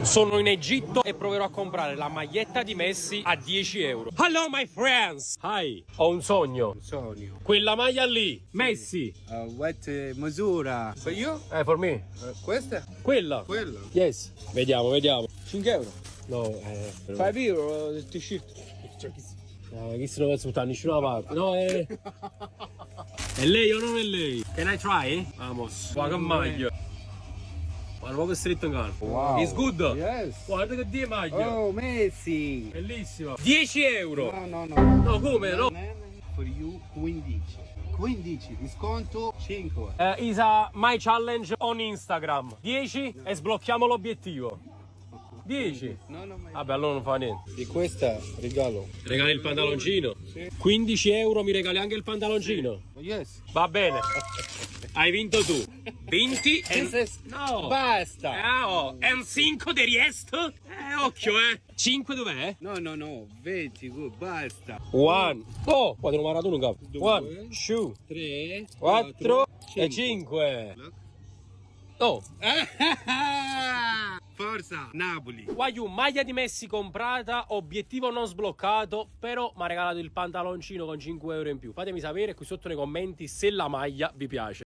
Sono in Egitto e proverò a comprare la maglietta di Messi a 10 euro. Hello my friends! Hi! Ho un sogno. Sogno. Quella maglia lì, Messi. What misura? For you? For me. Questa? Quella. Quello. Yes. Vediamo, vediamo. 5 euro. No, 5 euro il t-shirt. chi se lo vuole sputtare? Nessuna parte. No, è lei o non è lei? Can I try? Vamos. Guarda che maglia. Guarda proprio stretto in canto. Wow. It's good. Yes. Guarda che die maglia. Oh, Messi. Bellissima. 10 euro. No, no, no. No, come? No. For you 15. 15, disconto 5. Is a my challenge on Instagram. 10 e sblocchiamo l'obiettivo. 10. No, no, ma... Vabbè, allora non fa niente. E questa regalo. Regali il pantaloncino? Sì. 15 euro mi regali anche il pantaloncino? Yes. Va bene. Hai vinto tu. 20 e... No. Basta. Oh, e 5 di resto? Occhio, 5 dov'è? No, no, no. 20, good. Basta. 1. Oh, qua devo Maradona un capo. 1, 2, 3, 4 e 5. Oh. Forza, Napoli. Guagliù, maglia di Messi comprata, obiettivo non sbloccato, però mi ha regalato il pantaloncino con 5 euro in più. Fatemi sapere qui sotto nei commenti se la maglia vi piace.